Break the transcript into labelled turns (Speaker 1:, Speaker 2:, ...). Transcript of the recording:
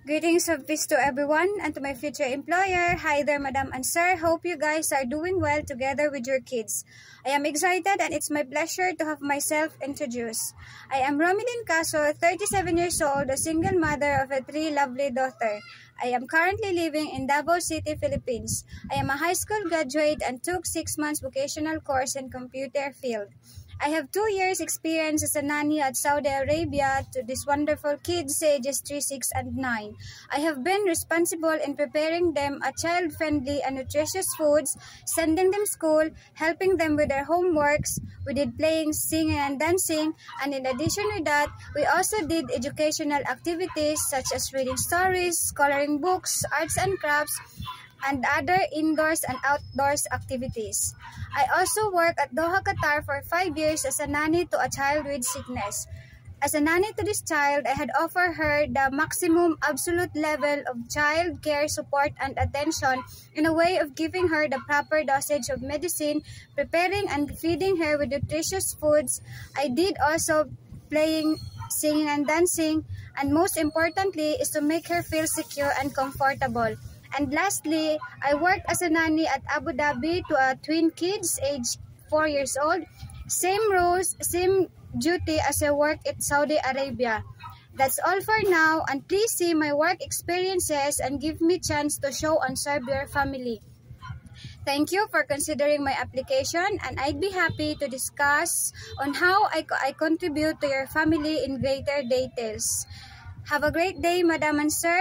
Speaker 1: Greetings of peace to everyone and to my future employer. Hi there, Madam and Sir. Hope you guys are doing well together with your kids. I am excited and it's my pleasure to have myself introduced. I am Romilyn Caso, 37 years old, a single mother of a 3 lovely daughter. I am currently living in Davao City, Philippines. I am a high school graduate and took 6 months vocational course in computer field. I have 2 years experience as a nanny at Saudi Arabia to these wonderful kids ages 3, 6, and 9. I have been responsible in preparing them a child-friendly and nutritious foods, sending them school, helping them with their homeworks. We did playing, singing, and dancing, and in addition to that, we also did educational activities such as reading stories, coloring books, arts and crafts, and other indoors and outdoors activities. I also worked at Doha, Qatar for 5 years as a nanny to a child with sickness. As a nanny to this child, I had offered her the maximum absolute level of child care support and attention in a way of giving her the proper dosage of medicine, preparing and feeding her with nutritious foods. I did also playing, singing, and dancing, and most importantly is to make her feel secure and comfortable. And lastly, I worked as a nanny at Abu Dhabi to a twin kids aged 4 years old. Same roles, same duty as I worked at Saudi Arabia. That's all for now, and please see my work experiences and give me chance to show and serve your family. Thank you for considering my application, and I'd be happy to discuss on how I contribute to your family in greater details. Have a great day, Madam and Sir.